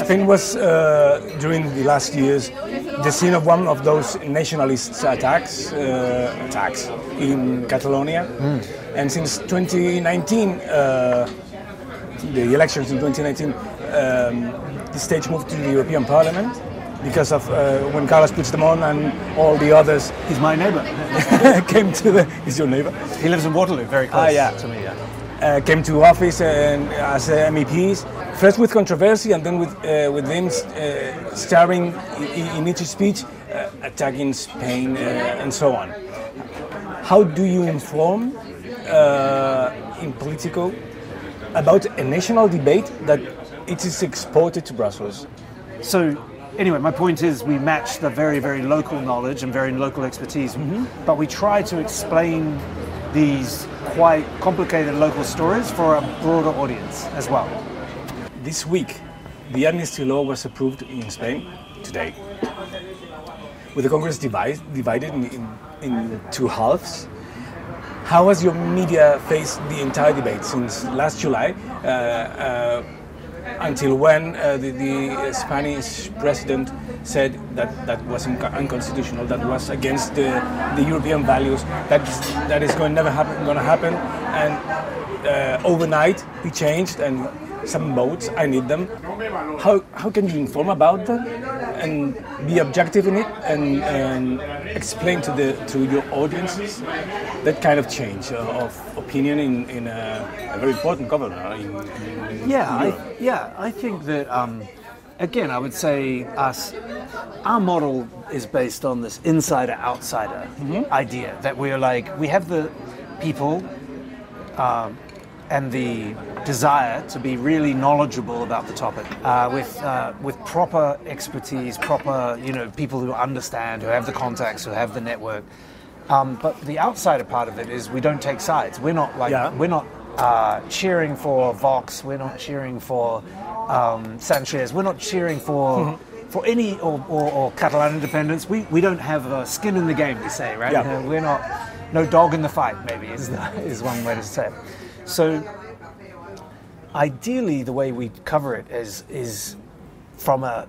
Spain was, during the last years, the scene of one of those nationalist attacks in Catalonia. And since 2019, the elections in 2019, the stage moved to the European Parliament because of when Carles Puigdemont and all the others... He's my neighbour. came to the... He's your neighbour? He lives in Waterloo, very close to me, came to office and as MEPs, first with controversy and then with them starring in each speech attacking Spain and so on. How do you inform in Politico about a national debate that it is exported to Brussels? So, anyway, my point is we match the very, very local knowledge and very local expertise, but we try to explain these quite complicated local stories for a broader audience as well. This week, the amnesty law was approved in Spain today, with the Congress divided in two halves. How has your media faced the entire debate since last July, until when the Spanish president said that was unconstitutional, that was against the European values, that is going to happen, and overnight he changed, and some votes, I need them. How can you inform about that and be objective in it and explain to your audiences that kind of change of opinion in a very important government? I think that again, I would say our model is based on this insider-outsider idea that we have the people and the desire to be really knowledgeable about the topic with proper expertise, proper people who understand, who have the contacts, who have the network. But the outsider part of it is we don't take sides. We're not cheering for Vox. We're not cheering for Sanchez. We're not cheering for any or Catalan independence. We don't have a skin in the game, we say, right? Yeah. We're not no dog in the fight. Maybe is one way to say it. So ideally, the way we cover it is from a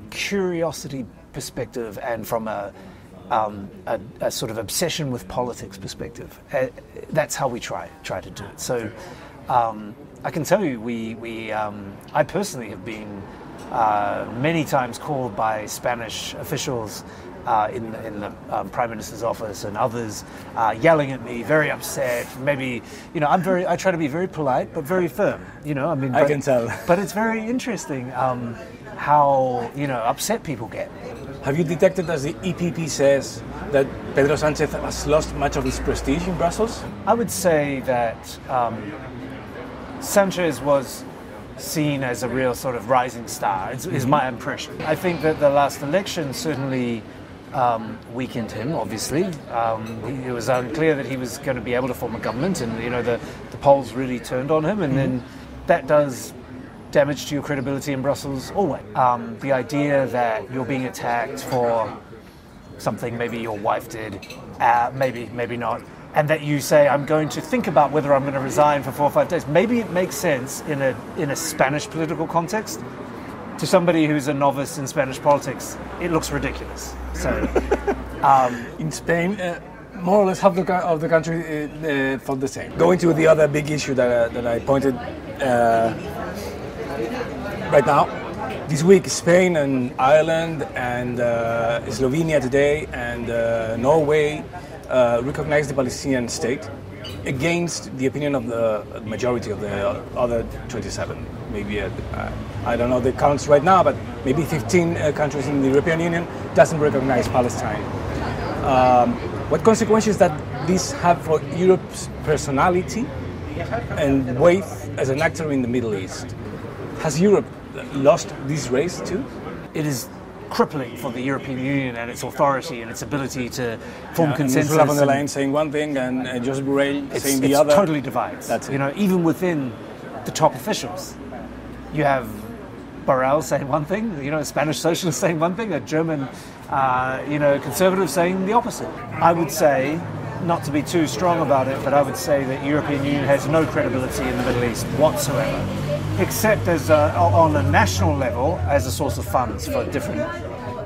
curiosity perspective and from a sort of obsession with politics perspective. That's how we try to do it. So I can tell you, I personally have been many times called by Spanish officials in the Prime Minister's office and others yelling at me, very upset. Maybe I try to be very polite but very firm. I can tell. But it's very interesting how upset people get. Have you detected, as the EPP says, that Pedro Sánchez has lost much of his prestige in Brussels? I would say that Sanchez was seen as a real sort of rising star, is my impression. I think that the last election certainly weakened him, obviously. It was unclear that he was going to be able to form a government, and the polls really turned on him, and then that does damage to your credibility in Brussels always. The idea that you're being attacked for something maybe your wife did, maybe not, and that you say, I'm going to think about whether I'm going to resign for 4 or 5 days. Maybe it makes sense in a Spanish political context. To somebody who's a novice in Spanish politics, it looks ridiculous. So, in Spain, more or less half of the country thought the same. Going to the other big issue that I pointed right now, this week Spain and Ireland and Slovenia today and Norway recognized the Palestinian state against the opinion of the majority of the other 27. Maybe, I don't know the counts right now, but maybe 15 countries in the European Union doesn't recognize Palestine. What consequences does this have for Europe's personality and weight as an actor in the Middle East? Has Europe lost this race too? It is crippling for the European Union and its authority and its ability to form consensus. Ursula von der Leyen saying one thing and Josep Borrell saying the other. It totally divides. That's it. Even within the top officials, you have Borrell saying one thing, a Spanish socialist saying one thing, a German, conservative saying the opposite. I would say, not to be too strong about it, but I would say that European Union has no credibility in the Middle East whatsoever. except as on a national level as a source of funds for different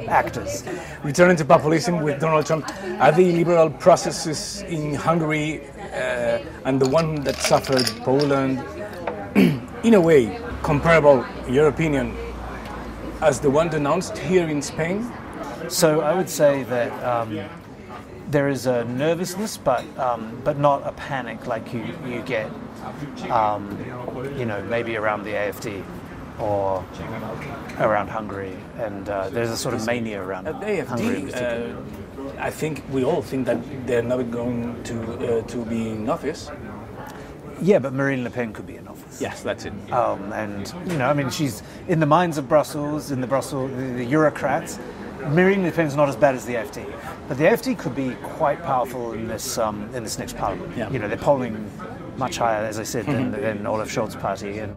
actors. Returning to populism with Donald Trump, are the liberal processes in Hungary and the one that suffered Poland, in a way, comparable, in your opinion, as the one denounced here in Spain? So I would say that there is a nervousness, but not a panic like you get, maybe around the AfD or around Hungary, and there's a sort of mania around the AfD. Hungary. I think we all think that they're never going to be in office. Yeah, but Marine Le Pen could be in office. Yes, that's it. And she's in the minds of Brussels, the Eurocrats. Marine Le Pen's not as bad as the AfD, but the AfD could be quite powerful in this next parliament. Yeah. They're polling much higher, as I said, than Olaf Scholz's party. And